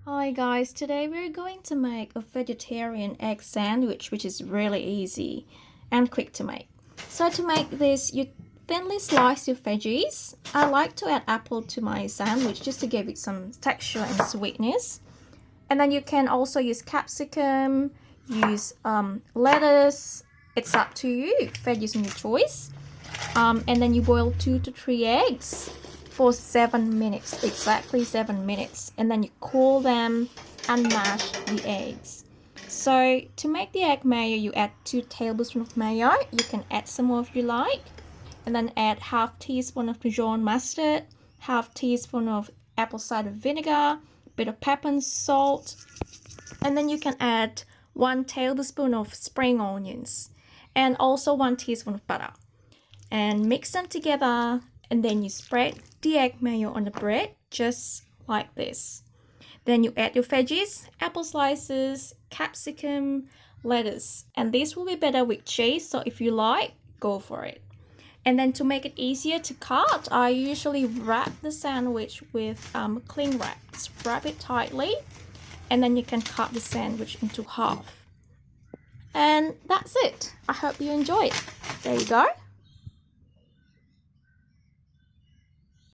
Hi guys, today we're going to make a vegetarian egg sandwich, which is really easy and quick to make. So to make this, you thinly slice your veggies. I like to add apple to my sandwich just to give it some texture and sweetness. And then you can also use capsicum, use lettuce. It's up to you, veggies in your choice. And then you boil 2 to 3 eggs for 7 minutes, exactly 7 minutes, and then you cool them and mash the eggs. So to make the egg mayo, you add 2 tablespoons of mayo. You can add some more if you like, and then add half teaspoon of Dijon mustard, half teaspoon of apple cider vinegar, bit of pepper and salt, and then you can add 1 tablespoon of spring onions and also 1 teaspoon of butter, and mix them together, and then you spread the egg mayo on the bread just like this. Then you add your veggies, apple slices, capsicum, lettuce, and this will be better with cheese, so if you like, go for it. And then to make it easier to cut, I usually wrap the sandwich with cling wrap. Just wrap it tightly, and then you can cut the sandwich into half. And that's it. I hope you enjoy it. There you go.